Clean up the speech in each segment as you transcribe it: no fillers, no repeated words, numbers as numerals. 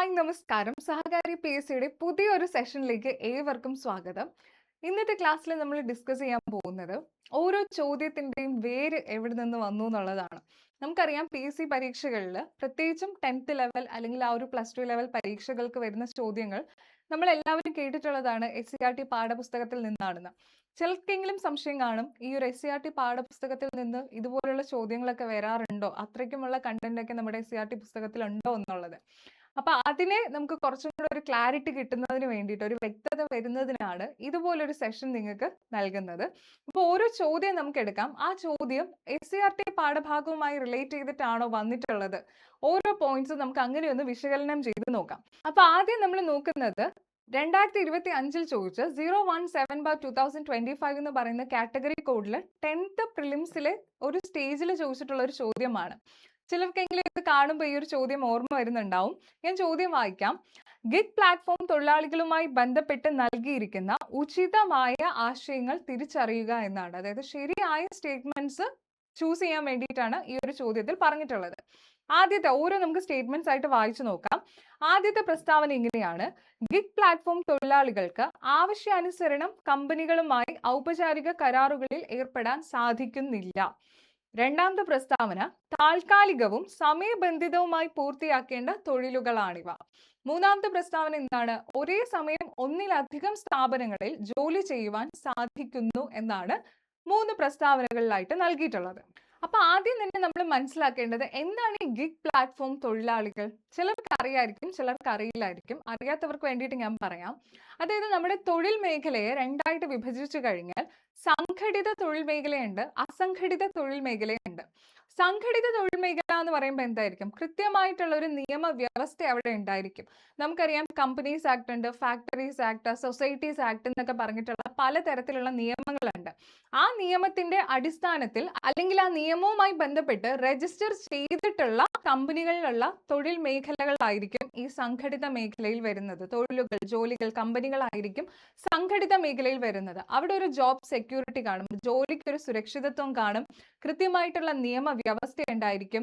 Hi നമസ്കാരം. സഹകാരി P S സിയുടെ പുതിയൊരു സെഷനിലേക്ക് ഏവർക്കും സ്വാഗതം. ഇന്നത്തെ ക്ലാസ്സിൽ നമ്മൾ ഡിസ്കസ് ചെയ്യാൻ പോകുന്നത് ഓരോ ചോദ്യത്തിന്റെയും വേര് എവിടെ നിന്ന് വന്നു എന്നുള്ളതാണ്. നമുക്കറിയാം പി എസ് സി പരീക്ഷകളിൽ പ്രത്യേകിച്ചും 10th ലെവൽ അല്ലെങ്കിൽ ആ ഒരു +2 ലെവൽ പരീക്ഷകൾക്ക് വരുന്ന ചോദ്യങ്ങൾ നമ്മൾ എല്ലാവരും കേട്ടിട്ടുള്ളതാണ് SCRT പാഠപുസ്തകത്തിൽ നിന്നാണെന്ന്. ചിലർക്കെങ്കിലും സംശയം കാണും, ഈ ഒരു SCRT പാഠപുസ്തകത്തിൽ നിന്ന് ഇതുപോലുള്ള ചോദ്യങ്ങളൊക്കെ വരാറുണ്ടോ, അത്രയ്ക്കുമുള്ള കണ്ടന്റ് ഒക്കെ നമ്മുടെ SCRT പുസ്തകത്തിൽ ഉണ്ടോ എന്നുള്ളത്. അപ്പൊ അതിനെ നമുക്ക് കുറച്ചും കൂടെ ഒരു ക്ലാരിറ്റി കിട്ടുന്നതിന് വേണ്ടിയിട്ട്, ഒരു വ്യക്തത വരുന്നതിനാണ് ഇതുപോലൊരു സെഷൻ നിങ്ങൾക്ക് നൽകുന്നത്. അപ്പോൾ ഓരോ ചോദ്യം നമുക്ക് എടുക്കാം. ആ ചോദ്യം SCRT പാഠഭാഗവുമായി റിലേറ്റ് ചെയ്തിട്ടാണോ വന്നിട്ടുള്ളത്, ഓരോ പോയിന്റ്സും നമുക്ക് അങ്ങനെ ഒന്ന് വിശകലനം ചെയ്ത് നോക്കാം. അപ്പൊ ആദ്യം നമ്മൾ നോക്കുന്നത് 2025 ചോദിച്ച 017/2025 എന്ന് പറയുന്ന കാറ്റഗറി കോഡിൽ 10th പ്രിലിംസിലെ ഒരു സ്റ്റേജിൽ ചോദിച്ചിട്ടുള്ള ഒരു ചോദ്യമാണ്. ചിലർക്കെങ്കിലും ഇത് കാണുമ്പോൾ ഈ ഒരു ചോദ്യം ഓർമ്മ വരുന്നുണ്ടാവും. ഞാൻ ചോദ്യം വായിക്കാം. ഗിഗ് പ്ലാറ്റ്ഫോം തൊഴിലാളികളുമായി ബന്ധപ്പെട്ട് നൽകിയിരിക്കുന്ന ഉചിതമായ ആശയങ്ങൾ തിരിച്ചറിയുക എന്നാണ്. അതായത് ശരിയായ സ്റ്റേറ്റ്മെന്റ്സ് ചൂസ് ചെയ്യാൻ വേണ്ടിയിട്ടാണ് ഈ ഒരു ചോദ്യത്തിൽ പറഞ്ഞിട്ടുള്ളത്. ആദ്യത്തെ ഓരോ നമുക്ക് സ്റ്റേറ്റ്മെന്റ്സ് ആയിട്ട് വായിച്ചു നോക്കാം. ആദ്യത്തെ പ്രസ്താവന ഇങ്ങനെയാണ്: ഗിഗ് പ്ലാറ്റ്ഫോം തൊഴിലാളികൾക്ക് ആവശ്യാനുസരണം കമ്പനികളുമായി ഔപചാരിക കരാറുകളിൽ ഏർപ്പെടാൻ സാധിക്കുന്നില്ല. രണ്ടാമത്തെ പ്രസ്താവന: താൽക്കാലികവും സമയബന്ധിതവുമായി പൂർത്തിയാക്കേണ്ട തൊഴിലുകളാണിവ. മൂന്നാമത്തെ പ്രസ്താവന എന്താണ്? ഒരേ സമയം ഒന്നിലധികം സ്ഥാപനങ്ങളിൽ ജോലി ചെയ്യുവാൻ സാധിക്കുന്നു എന്നാണ് 3 പ്രസ്താവനകളിലായിട്ട് നൽകിയിട്ടുള്ളത്. അപ്പൊ ആദ്യം തന്നെ നമ്മൾ മനസ്സിലാക്കേണ്ടത് എന്താണ് ഈ ഗിഗ് പ്ലാറ്റ്ഫോം തൊഴിലാളികൾ. ചിലർക്ക് അറിയായിരിക്കും, ചിലർക്ക് അറിയില്ലായിരിക്കും. അറിയാത്തവർക്ക് വേണ്ടിയിട്ട് ഞാൻ പറയാം. അതായത് നമ്മുടെ തൊഴിൽ മേഖലയെ രണ്ടായിട്ട് വിഭജിച്ചു കഴിഞ്ഞാൽ സംഘടിത തൊഴിൽ മേഖലയുണ്ട്, അസംഘടിത തൊഴിൽ മേഖലയുണ്ട്. സംഘടിത തൊഴിൽ മേഖല എന്ന് പറയുമ്പോൾ എന്തായിരിക്കും? കൃത്യമായിട്ടുള്ള ഒരു നിയമവ്യവസ്ഥ അവിടെ ഉണ്ടായിരിക്കും. നമുക്കറിയാം കമ്പനീസ് ആക്ട് ഉണ്ട്, ഫാക്ടറീസ് ആക്ട്, സൊസൈറ്റീസ് ആക്ട് എന്നൊക്കെ പറഞ്ഞിട്ടുള്ള പലതരത്തിലുള്ള നിയമങ്ങളുണ്ട്. ആ നിയമത്തിന്റെ അടിസ്ഥാനത്തിൽ അല്ലെങ്കിൽ ആ നിയമവുമായി ബന്ധപ്പെട്ട് രജിസ്റ്റർ ചെയ്തിട്ടുള്ള കമ്പനികളിലുള്ള തൊഴിൽ മേഖലകളായിരിക്കും ഈ സംഘടിത മേഖലയിൽ വരുന്നത്. തൊഴിലുകൾ, ജോലികൾ, കമ്പനികളായിരിക്കും സംഘടിത മേഖലയിൽ വരുന്നത്. അവിടെ ഒരു ജോബ് സെക്യൂരിറ്റി കാണും, ജോലിക്ക് ഒരു സുരക്ഷിതത്വം കാണും, കൃത്യമായിട്ടുള്ള നിയമവ്യവസ്ഥ ഉണ്ടായിരിക്കും,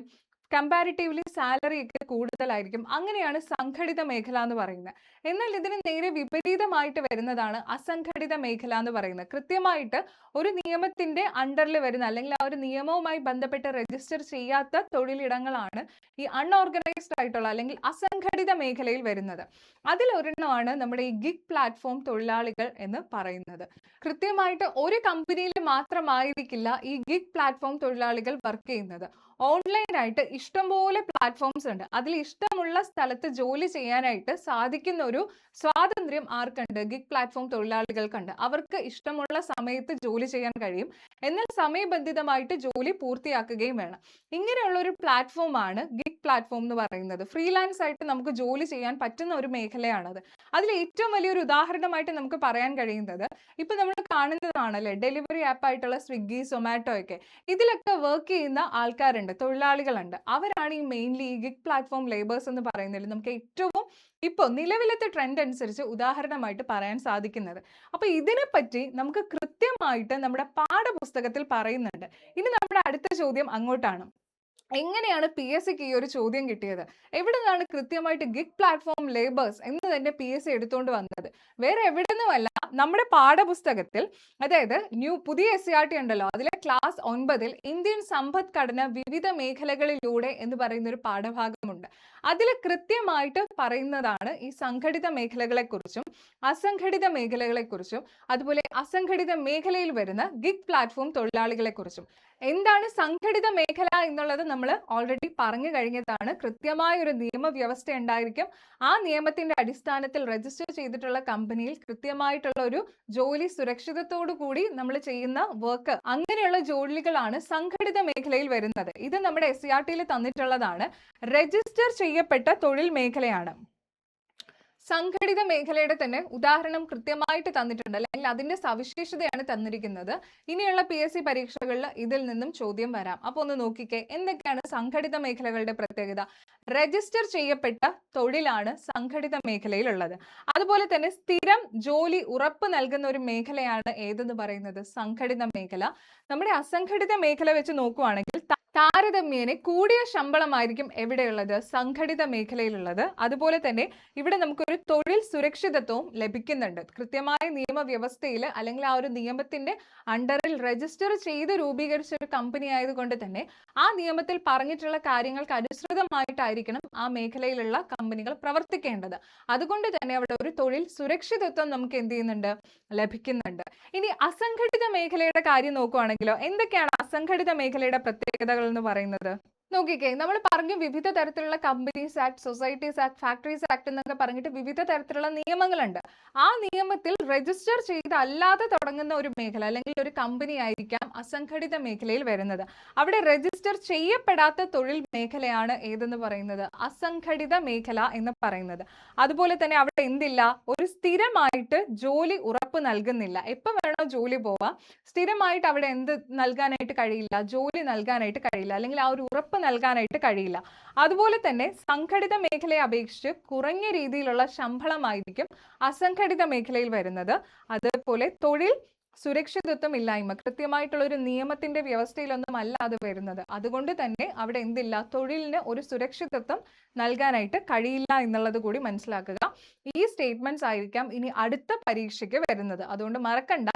കമ്പാരിറ്റീവ്ലി സാലറി ഒക്കെ കൂടുതലായിരിക്കും. അങ്ങനെയാണ് സംഘടിത മേഖല എന്ന് പറയുന്നത്. എന്നാൽ ഇതിന് നേരെ വിപരീതമായിട്ട് വരുന്നതാണ് അസംഘടിത മേഖല എന്ന് പറയുന്നത്. കൃത്യമായിട്ട് ഒരു നിയമത്തിന്റെ അണ്ടറിൽ വരുന്ന അല്ലെങ്കിൽ ആ ഒരു നിയമവുമായി ബന്ധപ്പെട്ട് രജിസ്റ്റർ ചെയ്യാത്ത തൊഴിലിടങ്ങളാണ് ഈ അൺഓർഗനൈസ്ഡ് ആയിട്ടുള്ള അല്ലെങ്കിൽ അസംഘടിത മേഖലയിൽ വരുന്നത്. അതിലൊരെണ്ണമാണ് നമ്മുടെ ഈ ഗിഗ് പ്ലാറ്റ്ഫോം തൊഴിലാളികൾ എന്ന് പറയുന്നത്. കൃത്യമായിട്ട് ഒരു കമ്പനിയിൽ മാത്രമായിരിക്കില്ല ഈ ഗിഗ് പ്ലാറ്റ്ഫോം തൊഴിലാളികൾ വർക്ക് ചെയ്യുന്നത്. ഓൺലൈനായിട്ട് ഇഷ്ടംപോലെ പ്ലാറ്റ്ഫോംസ് ഉണ്ട്. അതിൽ ഇഷ്ടമുള്ള സ്ഥലത്ത് ജോലി ചെയ്യാനായിട്ട് സാധിക്കുന്ന ഒരു സ്വാതന്ത്ര്യം ആർക്കുണ്ട്? Gig platform തൊഴിലാളികൾക്കുണ്ട്. അവർക്ക് ഇഷ്ടമുള്ള സമയത്ത് ജോലി ചെയ്യാൻ കഴിയും, എന്നാൽ സമയബന്ധിതമായിട്ട് ജോലി പൂർത്തിയാക്കുകയും വേണം. ഇങ്ങനെയുള്ള ഒരു പ്ലാറ്റ്ഫോമാണ് ഗിഗ് പ്ലാറ്റ്ഫോം എന്ന് പറയുന്നത്. ഫ്രീലാൻസ് ആയിട്ട് നമുക്ക് ജോലി ചെയ്യാൻ പറ്റുന്ന ഒരു മേഖലയാണത്. അതിൽ ഏറ്റവും വലിയൊരു ഉദാഹരണമായിട്ട് നമുക്ക് പറയാൻ കഴിയുന്നത് ഇപ്പൊ നമ്മൾ കാണുന്നതാണല്ലേ, ഡെലിവറി ആപ്പ് ആയിട്ടുള്ള സ്വിഗ്ഗി, സൊമാറ്റോ ഒക്കെ. ഇതിലൊക്കെ വർക്ക് ചെയ്യുന്ന ആൾക്കാരുണ്ട്, തൊഴിലാളികളുണ്ട്. അവരാണ് ഈ മെയിൻലി ഈ ഗിഗ് പ്ലാറ്റ്ഫോം ലേബേഴ്സ് എന്ന് പറയുന്നതിൽ നമുക്ക് ഏറ്റവും ഇപ്പോൾ നിലവിലത്തെ ട്രെൻഡ് അനുസരിച്ച് ഉദാഹരണമായിട്ട് പറയാൻ സാധിക്കുന്നത്. അപ്പൊ ഇതിനെപ്പറ്റി നമുക്ക് കൃത്യമായിട്ട് നമ്മുടെ പാഠപുസ്തകത്തിൽ പറയുന്നുണ്ട്. ഇനി നമ്മുടെ അടുത്ത ചോദ്യം അങ്ങോട്ടാണ്. എങ്ങനെയാണ് PSCക്ക് ഈ ഒരു ചോദ്യം കിട്ടിയത്? എവിടെ നിന്നാണ് കൃത്യമായിട്ട് ഗിഗ് പ്ലാറ്റ്ഫോം ലേബേഴ്സ് എന്ന് തന്നെ PSC എടുത്തുകൊണ്ട് വന്നത്? വേറെ എവിടെ നിന്നുമല്ല, നമ്മുടെ പാഠപുസ്തകത്തിൽ, അതായത് പുതിയ SCRT ഉണ്ടല്ലോ, അതിലെ ക്ലാസ് 9 ഇന്ത്യൻ സമ്പദ്ഘടന വിവിധ മേഖലകളിലൂടെ എന്ന് പറയുന്ന ഒരു പാഠഭാഗമുണ്ട്. അതിൽ കൃത്യമായിട്ട് പറയുന്നതാണ് ഈ സംഘടിത മേഖലകളെക്കുറിച്ചും അസംഘടിത മേഖലകളെക്കുറിച്ചും അതുപോലെ അസംഘടിത മേഖലയിൽ വരുന്ന ഗിഗ് പ്ലാറ്റ്ഫോം തൊഴിലാളികളെക്കുറിച്ചും. എന്താണ് സംഘടിത മേഖല എന്നുള്ളത് നമ്മൾ ഓൾറെഡി പറഞ്ഞു കഴിഞ്ഞതാണ്. കൃത്യമായ ഒരു നിയമവ്യവസ്ഥ ഉണ്ടായിരിക്കും. ആ നിയമത്തിന്റെ അടിസ്ഥാനത്തിൽ രജിസ്റ്റർ ചെയ്തിട്ടുള്ള കമ്പനിയിൽ കൃത്യമായിട്ടുള്ള ഒരു ജോലി സുരക്ഷിതത്തോടു കൂടി നമ്മൾ ചെയ്യുന്ന വർക്ക്, അങ്ങനെയുള്ള ജോലികളാണ് സംഘടിത മേഖലയിൽ വരുന്നത്. ഇത് നമ്മുടെ SCRTയിൽ തന്നിട്ടുള്ളതാണ്. രജിസ്റ്റർ ചെയ്യപ്പെട്ട തൊഴിൽ മേഖലയാണ്. സംഘടിത മേഖലയുടെ തന്നെ ഉദാഹരണം കൃത്യമായിട്ട് തന്നിട്ടുണ്ട്, അല്ലെങ്കിൽ അതിന്റെ സവിശേഷതയാണ് തന്നിരിക്കുന്നത്. ഇനിയുള്ള PSC പരീക്ഷകളിൽ ഇതിൽ നിന്നും ചോദ്യം വരാം. അപ്പൊ ഒന്ന് നോക്കിക്കേ, എന്തൊക്കെയാണ് സംഘടിത മേഖലകളുടെ പ്രത്യേകത? രജിസ്റ്റർ ചെയ്യപ്പെട്ട തൊഴിലാണ് സംഘടിത മേഖലയിലുള്ളത്. അതുപോലെ തന്നെ സ്ഥിരം ജോലി ഉറപ്പ് നൽകുന്ന ഒരു മേഖലയാണ് ഏതെന്ന് പറയുന്നത്? സംഘടിത മേഖല. നമ്മുടെ അസംഘടിത മേഖല വെച്ച് നോക്കുവാണെങ്കിൽ താരതമ്യേന കൂടിയ ശമ്പളമായിരിക്കും എവിടെയുള്ളത്? സംഘടിത മേഖലയിലുള്ളത്. അതുപോലെ തന്നെ ഇവിടെ നമുക്കൊരു തൊഴിൽ സുരക്ഷിതത്വവും ലഭിക്കുന്നുണ്ട്. കൃത്യമായ നിയമവ്യവസ്ഥയിൽ അല്ലെങ്കിൽ ആ ഒരു നിയമത്തിന്റെ അണ്ടറിൽ രജിസ്റ്റർ ചെയ്ത് രൂപീകരിച്ച ഒരു കമ്പനി ആയതുകൊണ്ട് തന്നെ ആ നിയമത്തിൽ പറഞ്ഞിട്ടുള്ള കാര്യങ്ങൾക്ക് അനുസൃതമായിട്ടായിരിക്കണം ആ മേഖലയിലുള്ള കമ്പനികൾ പ്രവർത്തിക്കേണ്ടത്. അതുകൊണ്ട് തന്നെ അവിടെ ഒരു തൊഴിൽ സുരക്ഷിതത്വം നമുക്ക് എന്ത് ചെയ്യുന്നുണ്ട്? ലഭിക്കുന്നുണ്ട്. ഇനി അസംഘടിത മേഖലയുടെ കാര്യം നോക്കുകയാണെങ്കിലോ, എന്തൊക്കെയാണ് അസംഘടിത മേഖലയുടെ പ്രത്യേകതകൾ എന്ന് പറയുന്നത്? നോക്കിക്കേ, നമ്മൾ പറഞ്ഞു വിവിധ തരത്തിലുള്ള companies act, societies act, factories act എന്നൊക്കെ പറഞ്ഞിട്ട് വിവിധ തരത്തിലുള്ള നിയമങ്ങളുണ്ട്. ആ നിയമത്തിൽ രജിസ്റ്റർ ചെയ്ത് അല്ലാതെ തുടങ്ങുന്ന ഒരു മേഖല അല്ലെങ്കിൽ ഒരു കമ്പനി ആയിരിക്കാം അസംഘടിത മേഖലയിൽ വരുന്നത്. അവിടെ രജിസ്റ്റർ ചെയ്യപ്പെടാത്ത തൊഴിൽ മേഖലയാണ് ഏതെന്ന് പറയുന്നത്? അസംഘടിത മേഖല എന്ന് പറയുന്നത്. അതുപോലെ തന്നെ അവിടെ എന്തില്ല? ഒരു സ്ഥിരമായിട്ട് ജോലി ഉറപ്പ് നൽകുന്നില്ല. എപ്പോൾ വേണോ ജോലി പോവാം. സ്ഥിരമായിട്ട് അവിടെ എന്ത് നൽകാനായിട്ട് കഴിയില്ല? ജോലി നൽകാനായിട്ട് കഴിയില്ല, അല്ലെങ്കിൽ ആ ഒരു ഉറപ്പ് നൽകാനായിട്ട് കഴിയില്ല. അതുപോലെ തന്നെ സംഘടിത മേഖലയെ അപേക്ഷിച്ച് കുറഞ്ഞ രീതിയിലുള്ള ശമ്പളമായിരിക്കും അസംഘടിത മേഖലയിൽ വരുന്നത്. അതുപോലെ തൊഴിൽ സുരക്ഷിതത്വം ഇല്ലായ്മ, കൃത്യമായിട്ടുള്ള ഒരു നിയമത്തിന്റെ വ്യവസ്ഥയിലൊന്നും അല്ല അത് വരുന്നത്. അതുകൊണ്ട് തന്നെ അവിടെ എന്തില്ല? തൊഴിലിന് ഒരു സുരക്ഷിതത്വം നൽകാനായിട്ട് കഴിയില്ല എന്നുള്ളത് കൂടി മനസ്സിലാക്കുക. ഈ സ്റ്റേറ്റ്മെന്റ്സ് ആയിരിക്കാം ഇനി അടുത്ത പരീക്ഷയ്ക്ക് വരുന്നത്. അതുകൊണ്ട് മറക്കണ്ട,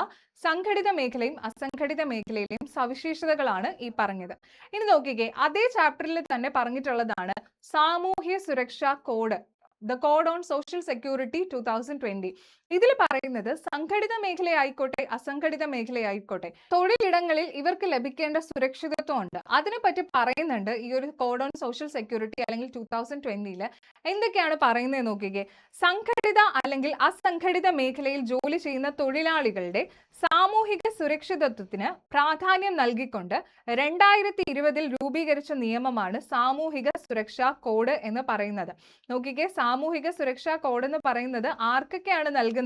സംഘടിത മേഖലയും അസംഘടിത മേഖലയിലെയും സവിശേഷതകളാണ് ഈ പറഞ്ഞത്. ഇനി നോക്കിക്കേ, അതേ ചാപ്റ്ററിൽ തന്നെ പറഞ്ഞിട്ടുള്ളതാണ് സാമൂഹ്യ സുരക്ഷാ code, the code on social security 2020. ഇതിൽ പറയുന്നത് സംഘടിത മേഖലയായിക്കോട്ടെ അസംഘടിത മേഖലയായിക്കോട്ടെ തൊഴിലിടങ്ങളിൽ ഇവർക്ക് ലഭിക്കേണ്ട സുരക്ഷിതത്വം ഉണ്ട്. അതിനെപ്പറ്റി പറയുന്നുണ്ട് ഈ ഒരു കോഡ് ഓൺ സോഷ്യൽ സെക്യൂരിറ്റി അല്ലെങ്കിൽ 2020 എന്തൊക്കെയാണ് പറയുന്നത് നോക്കിക്കേ. സംഘടിത അല്ലെങ്കിൽ അസംഘടിത മേഖലയിൽ ജോലി ചെയ്യുന്ന തൊഴിലാളികളുടെ സാമൂഹിക സുരക്ഷിതത്വത്തിന് പ്രാധാന്യം നൽകിക്കൊണ്ട് 2020 രൂപീകരിച്ച നിയമമാണ് സാമൂഹിക സുരക്ഷാ കോഡ് എന്ന് പറയുന്നത്. നോക്കിക്കേ, സാമൂഹിക സുരക്ഷാ കോഡ് എന്ന് പറയുന്നത് ആർക്കൊക്കെയാണ് നൽകുന്നത്?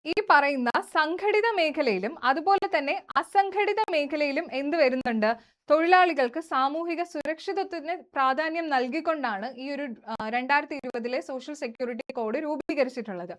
ഈ പറയുന്ന സംഘടിത മേഖലയിലും അതുപോലെ തന്നെ അസംഘടിത മേഖലയിലും എന്ത് വരുന്നുണ്ട്? തൊഴിലാളികൾക്ക് സാമൂഹിക സുരക്ഷിതത്വത്തിന് പ്രാധാന്യം നൽകിക്കൊണ്ടാണ് ഈ ഒരു 2020 സോഷ്യൽ സെക്യൂരിറ്റി കോഡ് രൂപീകരിച്ചിട്ടുള്ളത്.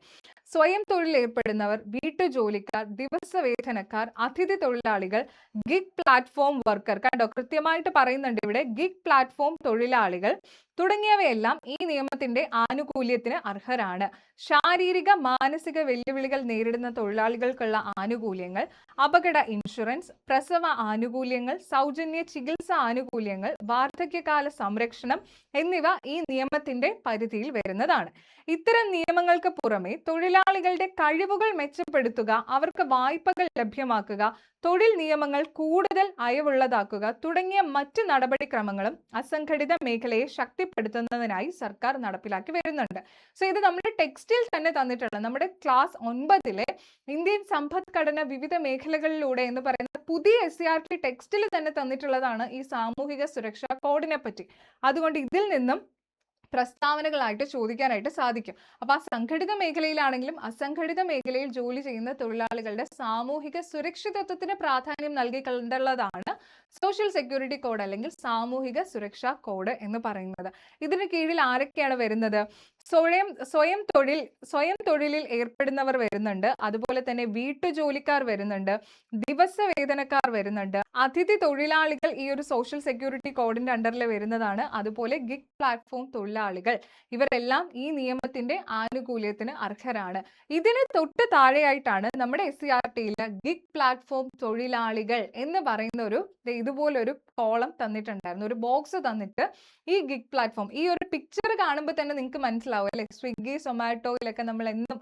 സ്വയം തൊഴിൽ ഏർപ്പെടുന്നവർ, വീട്ടുജോലിക്കാർ, ദിവസവേതനക്കാർ, അതിഥി തൊഴിലാളികൾ, ഗിഗ് പ്ലാറ്റ്ഫോം വർക്കർ, കണ്ടോ കൃത്യമായിട്ട് പറയുന്നുണ്ട് ഇവിടെ, ഗിഗ് പ്ലാറ്റ്ഫോം തൊഴിലാളികൾ തുടങ്ങിയവയെല്ലാം ഈ നിയമത്തിന്റെ ആനുകൂല്യത്തിന് അർഹരാണ്. ശാരീരിക മാനസിക വെല്ലുവിളികൾ നേരിടുന്ന തൊഴിലാളികൾക്കുള്ള ആനുകൂല്യങ്ങൾ, അപകട ഇൻഷുറൻസ്, പ്രസവ ആനുകൂല്യങ്ങൾ, സൗജന്യ ചികിത്സ ആനുകൂല്യങ്ങൾ, വാർദ്ധക്യകാല സംരക്ഷണം എന്നിവ ഈ നിയമത്തിന്റെ പരിധിയിൽ വരുന്നതാണ്. ഇത്തരം നിയമങ്ങൾക്ക് പുറമെ തൊഴിലാളികളുടെ കഴിവുകൾ മെച്ചപ്പെടുത്തുക, അവർക്ക് വായ്പകൾ ലഭ്യമാക്കുക, തൊഴിൽ നിയമങ്ങൾ കൂടുതൽ അയവുള്ളതാക്കുക തുടങ്ങിയ മറ്റ് നടപടിക്രമങ്ങളും അസംഘടിത മേഖലയെ ശക്തിപ്പെടുത്തുന്നതിനായി സർക്കാർ നടപ്പിലാക്കി വരുന്നുണ്ട്. സോ ഇത് നമ്മുടെ ടെക്സ്റ്റിൽ തന്നെ തന്നിട്ടുള്ള നമ്മുടെ ക്ലാസ് 9 ഇന്ത്യൻ സമ്പദ്ഘടന വിവിധ മേഖലകളിലൂടെ എന്ന് പറയുന്ന പുതിയ SCERT ടെക്സ്റ്റിൽ തന്നെ തന്നിട്ടുള്ളതാണ് ഈ സാമൂഹിക സുരക്ഷാ കോഡിനെ പറ്റി. അതുകൊണ്ട് ഇതിൽ നിന്നും പ്രസ്താവനകളായിട്ട് ചോദിക്കാനായിട്ട് സാധിക്കും. അപ്പൊ ആ സംഘടിത മേഖലയിലാണെങ്കിലും അസംഘടിത മേഖലയിൽ ജോലി ചെയ്യുന്ന തൊഴിലാളികളുടെ സാമൂഹിക സുരക്ഷിതത്വത്തിന് പ്രാധാന്യം നൽകിക്കൊണ്ടുള്ളതാണ് സോഷ്യൽ സെക്യൂരിറ്റി കോഡ് അല്ലെങ്കിൽ സാമൂഹിക സുരക്ഷാ കോഡ് എന്ന് പറയുന്നത്. ഇതിന് കീഴിൽ ആരൊക്കെയാണ് വരുന്നത്? സ്വയം തൊഴിലിൽ ഏർപ്പെടുന്നവർ വരുന്നുണ്ട്, അതുപോലെ തന്നെ വീട്ടുജോലിക്കാർ വരുന്നുണ്ട്, ദിവസവേതനക്കാർ വരുന്നുണ്ട്, അതിഥി തൊഴിലാളികൾ ഈ ഒരു സോഷ്യൽ സെക്യൂരിറ്റി കോഡിന്റെ അണ്ടറിൽ വരുന്നതാണ്, അതുപോലെ ഗിഗ് പ്ലാറ്റ്ഫോം തൊഴിലാളികൾ, ഇവരെല്ലാം ഈ നിയമത്തിന്റെ ആനുകൂല്യത്തിന് അർഹരാണ്. ഇതിന് തൊട്ട് താഴെയായിട്ടാണ് നമ്മുടെ SCERTയിൽ ഗിഗ് പ്ലാറ്റ്ഫോം തൊഴിലാളികൾ എന്ന് പറയുന്ന ഒരു ഇതുപോലൊരു കോളം തന്നിട്ടുണ്ടായിരുന്നു, ഒരു ബോക്സ് തന്നിട്ട് ഈ ഗിഗ് പ്ലാറ്റ്ഫോം, ഈ ഒരു പിക്ചർ കാണുമ്പോൾ തന്നെ നിങ്ങൾക്ക് മനസ്സിലാവും അല്ലെ, സ്വിഗ്ഗി സൊമാറ്റോയിലൊക്കെ നമ്മൾ എന്നും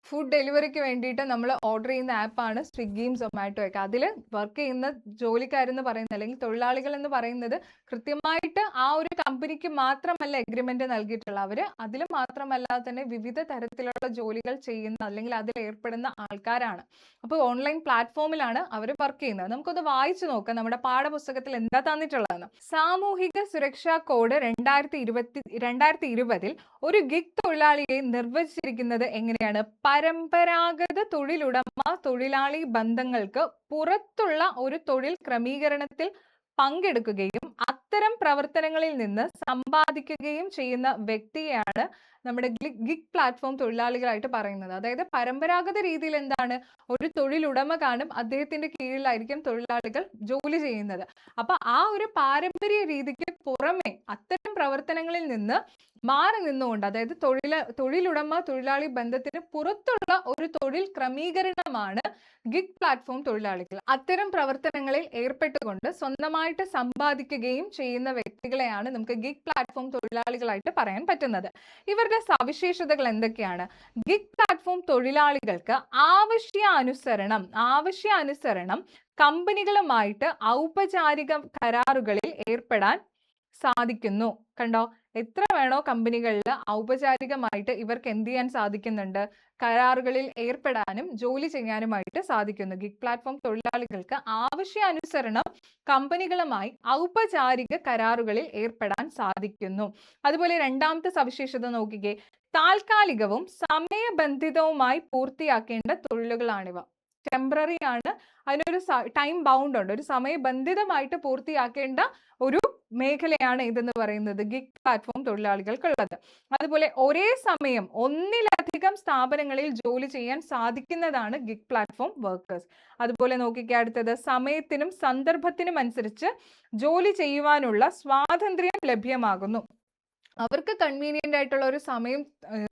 ഫുഡ് ഡെലിവറിക്ക് വേണ്ടിയിട്ട് നമ്മൾ ഓർഡർ ചെയ്യുന്ന ആപ്പാണ് സ്വിഗ്ഗിയും സൊമാറ്റോ ഒക്കെ. അതിൽ വർക്ക് ചെയ്യുന്ന ജോലിക്കാരെന്ന് പറയുന്നത് അല്ലെങ്കിൽ തൊഴിലാളികൾ എന്ന് പറയുന്നത് കൃത്യമായിട്ട് ആ ഒരു കമ്പനിക്ക് മാത്രമല്ല എഗ്രിമെന്റ് നൽകിയിട്ടുള്ള, അവർ അതിൽ മാത്രമല്ലാതെ തന്നെ വിവിധ തരത്തിലുള്ള ജോലികൾ ചെയ്യുന്ന അല്ലെങ്കിൽ അതിൽ ഏർപ്പെടുന്ന ആൾക്കാരാണ്. അപ്പോൾ ഓൺലൈൻ പ്ലാറ്റ്ഫോമിലാണ് അവർ വർക്ക് ചെയ്യുന്നത്. നമുക്കൊന്ന് വായിച്ചു നോക്കാം നമ്മുടെ പാഠപുസ്തകത്തിൽ എന്താ തന്നിട്ടുള്ളതെന്ന്. സാമൂഹിക സുരക്ഷാ കോഡ് 2020 ഒരു ഗിഗ് തൊഴിലാളിയെ നിർവചിച്ചിരിക്കുന്നത് എങ്ങനെയാണ്? പരമ്പരാഗത തൊഴിലുടമ തൊഴിലാളി ബന്ധങ്ങൾക്ക് പുറത്തുള്ള ഒരു തൊഴിൽ ക്രമീകരണത്തിൽ പങ്കെടുക്കുകയും അത്തരം പ്രവർത്തനങ്ങളിൽ നിന്ന് സമ്പാദിക്കുകയും ചെയ്യുന്ന വ്യക്തിയെയാണ് നമ്മുടെ ഗിഗ് പ്ലാറ്റ്ഫോം തൊഴിലാളികളായിട്ട് പറയുന്നത്. അതായത് പരമ്പരാഗത രീതിയിൽ എന്താണ്, ഒരു തൊഴിലുടമ കാണും, അദ്ദേഹത്തിന്റെ കീഴിലായിരിക്കും തൊഴിലാളികൾ ജോലി ചെയ്യുന്നത്. അപ്പൊ ആ ഒരു പാരമ്പര്യ രീതിക്ക് പുറമെ അത്തരം പ്രവർത്തനങ്ങളിൽ നിന്ന് മാറി നിന്നുകൊണ്ട്, അതായത് തൊഴിലുടമ തൊഴിലാളി ബന്ധത്തിന് പുറത്തുള്ള ഒരു തൊഴിൽ ക്രമീകരണമാണ് ഗിഗ് പ്ലാറ്റ്ഫോം തൊഴിലാളികൾ. അത്തരം പ്രവർത്തനങ്ങളിൽ ഏർപ്പെട്ടുകൊണ്ട് സ്വന്തമായിട്ട് സമ്പാദിക്കുകയും ചെയ്യുന്ന വ്യക്തികളെയാണ് നമുക്ക് ഗിഗ് പ്ലാറ്റ്ഫോം തൊഴിലാളികളായിട്ട് പറയാൻ പറ്റുന്നത്. ഇവരുടെ സവിശേഷതകൾ എന്തൊക്കെയാണ്? ഗിഗ് പ്ലാറ്റ്ഫോം തൊഴിലാളികൾക്ക് ആവശ്യാനുസരണം കമ്പനികളുമായിട്ട് ഔപചാരിക കരാറുകളിൽ ഏർപ്പെടാൻ സാധിക്കുന്നു. കണ്ടോ, എത്ര വേണോ കമ്പനികളിൽ ഔപചാരികമായിട്ട് ഇവർക്ക് എന്ത് ചെയ്യാൻ സാധിക്കുന്നുണ്ട്? കരാറുകളിൽ ഏർപ്പെടാനും ജോലി ചെയ്യാനുമായിട്ട് സാധിക്കുന്നു. ഗിഗ് പ്ലാറ്റ്ഫോം തൊഴിലാളികൾക്ക് ആവശ്യാനുസരണം കമ്പനികളുമായി ഔപചാരിക കരാറുകളിൽ ഏർപ്പെടാൻ സാധിക്കുന്നു. അതുപോലെ രണ്ടാമത്തെ സവിശേഷത നോക്കിക്കേ, താൽക്കാലികവും സമയബന്ധിതവുമായി പൂർത്തിയാക്കേണ്ട തൊഴിലുകളാണിവ. ടെമ്പററി ആണ്, അതിനൊരു ടൈം ബൗണ്ട് ഉണ്ട്, ഒരു സമയബന്ധിതമായിട്ട് പൂർത്തിയാക്കേണ്ട ഒരു മേഖലയാണ് ഇതെന്ന് പറയുന്നത് ഗിഗ് പ്ലാറ്റ്ഫോം തൊഴിലാളികൾക്കുള്ളത്. അതുപോലെ ഒരേ സമയം ഒന്നിലധികം സ്ഥാപനങ്ങളിൽ ജോലി ചെയ്യാൻ സാധിക്കുന്നതാണ് ഗിഗ് പ്ലാറ്റ്ഫോം വർക്കേഴ്സ്. അതുപോലെ നോക്കിക്കേ, അടുത്തത് സമയത്തിനും സന്ദർഭത്തിനും അനുസരിച്ച് ജോലി ചെയ്യുവാനുള്ള സ്വാതന്ത്ര്യം ലഭ്യമാകുന്നു. അവർക്ക് കൺവീനിയന്റ് ആയിട്ടുള്ള ഒരു സമയം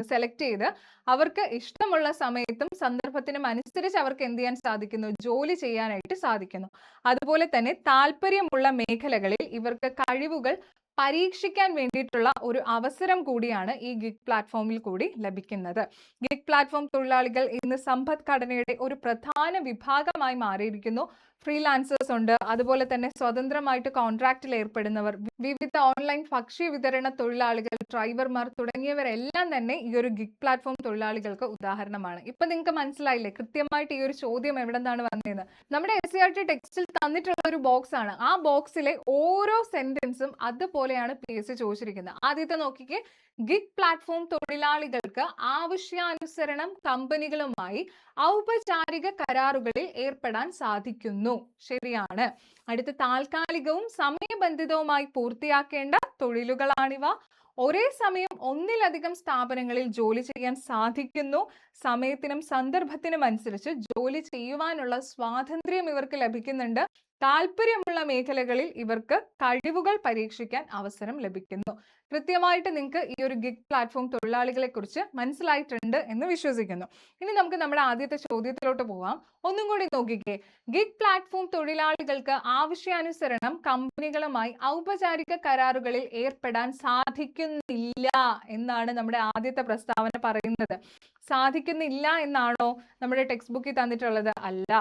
സെലക്ട് ചെയ്ത് അവർക്ക് ഇഷ്ടമുള്ള സമയത്തും സന്ദർഭത്തിനും അനുസരിച്ച് അവർക്ക് എന്ത് ചെയ്യാൻ സാധിക്കുന്നു? ജോലി ചെയ്യാനായിട്ട് സാധിക്കുന്നു. അതുപോലെ തന്നെ താല്പര്യമുള്ള മേഖലകളിൽ ഇവർക്ക് കഴിവുകൾ പരീക്ഷിക്കാൻ വേണ്ടിയിട്ടുള്ള ഒരു അവസരം കൂടിയാണ് ഈ ഗിഗ് പ്ലാറ്റ്ഫോമിൽ കൂടി ലഭിക്കുന്നത്. ഗിഗ് പ്ലാറ്റ്ഫോം തൊഴിലാളികൾ ഇന്ന് സമ്പദ്ഘടനയുടെ ഒരു പ്രധാന വിഭാഗമായി മാറിയിരിക്കുന്നു. ഫ്രീലാൻസേഴ്സ് ഉണ്ട്, അതുപോലെ തന്നെ സ്വതന്ത്രമായിട്ട് കോൺട്രാക്റ്റിൽ ഏർപ്പെടുന്നവർ, വിവിധ ഓൺലൈൻ ഭക്ഷ്യ വിതരണ തൊഴിലാളികൾ, ഡ്രൈവർമാർ തുടങ്ങിയവരെല്ലാം തന്നെ ഈ ഒരു ഗിഗ് പ്ലാറ്റ്ഫോം തൊഴിലാളികൾക്ക് ഉദാഹരണമാണ്. ഇപ്പൊ നിങ്ങൾക്ക് മനസ്സിലായില്ലേ കൃത്യമായിട്ട് ഈ ഒരു ചോദ്യം എവിടെ നിന്നാണ് വന്നതെന്ന്? നമ്മുടെ SCERT ടെക്സ്റ്റിൽ തന്നിട്ടുള്ള ഒരു ബോക്സ് ആണ്. ആ ബോക്സിലെ ഓരോ സെന്റൻസും അതുപോലെയാണ് PSC ചോദിച്ചിരിക്കുന്നത്. ആദ്യത്തെ നോക്കിക്കേ, ഗിഗ് പ്ലാറ്റ്ഫോം തൊഴിലാളികൾക്ക് ആവശ്യാനുസരണം കമ്പനികളുമായി ഔപചാരിക കരാറുകളിൽ ഏർപ്പെടാൻ സാധിക്കുന്നു. ശരിയാണ്. അടുത്ത, താൽക്കാലികവും സമയബന്ധിതവുമായി പൂർത്തിയാക്കേണ്ട തൊഴിലുകളാണിവ. ഒരേ സമയം ഒന്നിലധികം സ്ഥാപനങ്ങളിൽ ജോലി ചെയ്യാൻ സാധിക്കുന്നു. സമയത്തിനും സന്ദർഭത്തിനും അനുസരിച്ച് ജോലി ചെയ്യുവാനുള്ള സ്വാതന്ത്ര്യം ഇവർക്ക് ലഭിക്കുന്നുണ്ട്. താല്പര്യമുള്ള മേഖലകളിൽ ഇവർക്ക് കഴിവുകൾ പരീക്ഷിക്കാൻ അവസരം ലഭിക്കുന്നു. കൃത്യമായിട്ട് നിങ്ങൾക്ക് ഈ ഒരു ഗിഗ് പ്ലാറ്റ്ഫോം തൊഴിലാളികളെ കുറിച്ച് മനസ്സിലായിട്ടുണ്ട് എന്ന് വിശ്വസിക്കുന്നു. ഇനി നമുക്ക് നമ്മുടെ ആദ്യത്തെ ചോദ്യത്തിലോട്ട് പോവാം. ഒന്നും കൂടി നോക്കിക്കേ, ഗിഗ് പ്ലാറ്റ്ഫോം തൊഴിലാളികൾക്ക് ആവശ്യാനുസരണം കമ്പനികളുമായി ഔപചാരിക കരാറുകളിൽ ഏർപ്പെടാൻ സാധിക്കുന്നില്ല എന്നാണ് നമ്മുടെ ആദ്യത്തെ പ്രസ്താവന പറയുന്നത്. സാധിക്കുന്നില്ല എന്നാണോ നമ്മുടെ ടെക്സ്റ്റ് ബുക്കിൽ തന്നിട്ടുള്ളത്? അല്ല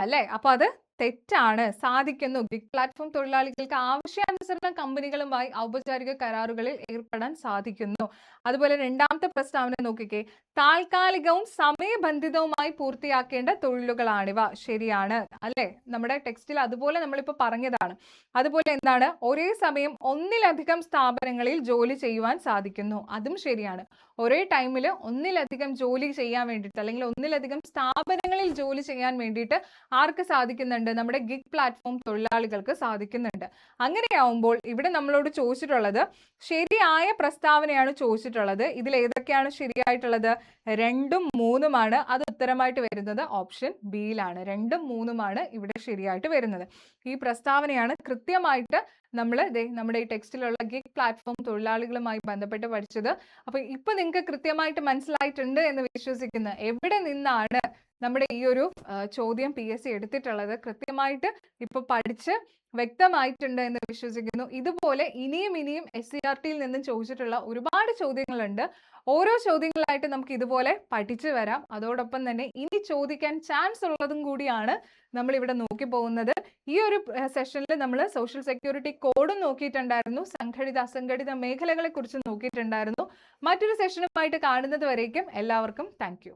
അല്ലേ? അപ്പൊ അത് തെറ്റാണ്. സാധിക്കുന്നു. ഗിഗ് പ്ലാറ്റ്ഫോം തൊഴിലാളികൾക്ക് ആവശ്യാനുസരണം കമ്പനികളുമായി ഔപചാരിക കരാറുകളിൽ ഏർപ്പെടാൻ സാധിക്കുന്നു. അതുപോലെ രണ്ടാമത്തെ പ്രസ്താവന നോക്കിക്കേ, താൽക്കാലികവും സമയബന്ധിതവുമായി പൂർത്തിയാക്കേണ്ട തൊഴിലുകളാണിവ. ശരിയാണ് അല്ലെ? നമ്മുടെ ടെക്സ്റ്റിൽ അതുപോലെ നമ്മളിപ്പോൾ പറഞ്ഞതാണ്. അതുപോലെ എന്താണ്, ഒരേ സമയം ഒന്നിലധികം സ്ഥാപനങ്ങളിൽ ജോലി ചെയ്യുവാൻ സാധിക്കുന്നു. അതും ശരിയാണ്. ഒരേ ടൈമിൽ ഒന്നിലധികം ജോലി ചെയ്യാൻ വേണ്ടിയിട്ട്, അല്ലെങ്കിൽ ഒന്നിലധികം സ്ഥാപനങ്ങളിൽ ജോലി ചെയ്യാൻ വേണ്ടിയിട്ട് ആർക്ക് സാധിക്കുന്നുണ്ട്? നമ്മുടെ ഗിഗ് പ്ലാറ്റ്ഫോം തൊഴിലാളികൾക്ക് സാധിക്കുന്നുണ്ട്. അങ്ങനെയാവുമ്പോൾ ഇവിടെ നമ്മളോട് ചോദിച്ചിട്ടുള്ളത് ശരിയായ പ്രസ്താവനയാണ് ചോദിച്ചിട്ടുള്ളത്. ഇതിൽ ഏതൊക്കെയാണ് ശരിയായിട്ടുള്ളത്? 2ഉം 3ഉമാണ്. അത് ഉത്തരമായിട്ട് വരുന്നത് ഓപ്ഷൻ ബിയിലാണ്. 2ഉം 3ഉമാണ് ഇവിടെ ശരിയായിട്ട് വരുന്നത്. ഈ പ്രസ്താവനയാണ് കൃത്യമായിട്ട് നമ്മൾ നമ്മുടെ ഈ ടെക്സ്റ്റിലുള്ള ഗിഗ് പ്ലാറ്റ്ഫോം തൊഴിലാളികളുമായി ബന്ധപ്പെട്ട് പഠിച്ചത്. അപ്പൊ ഇപ്പൊ നിങ്ങൾക്ക് കൃത്യമായിട്ട് മനസ്സിലായിട്ടുണ്ട് എന്ന് വിശ്വസിക്കുന്നു. എവിടെ നിന്നാണ് നമ്മുടെ ഈ ഒരു ചോദ്യം PSC എടുത്തിട്ടുള്ളത് കൃത്യമായിട്ട് ഇപ്പൊ പഠിച്ച് വ്യക്തമായിട്ടുണ്ട് എന്ന് വിശ്വസിക്കുന്നു. ഇതുപോലെ ഇനിയും SCERTയിൽ നിന്നും ചോദിച്ചിട്ടുള്ള ഒരുപാട് ചോദ്യങ്ങളുണ്ട്. ഓരോ ചോദ്യങ്ങളായിട്ട് നമുക്ക് ഇതുപോലെ പഠിച്ചു വരാം. അതോടൊപ്പം തന്നെ ഇനി ചോദിക്കാൻ ചാൻസ് ഉള്ളതും കൂടിയാണ് നമ്മൾ ഇവിടെ നോക്കി പോകുന്നത്. ഈ ഒരു സെഷനിൽ നമ്മൾ സോഷ്യൽ സെക്യൂരിറ്റി കോഡും നോക്കിയിട്ടുണ്ടായിരുന്നു, സംഘടിത അസംഘടിത മേഖലകളെ കുറിച്ച് നോക്കിയിട്ടുണ്ടായിരുന്നു. മറ്റൊരു സെഷനുമായിട്ട് കാണുന്നത് വരേക്കും എല്ലാവർക്കും താങ്ക് യു.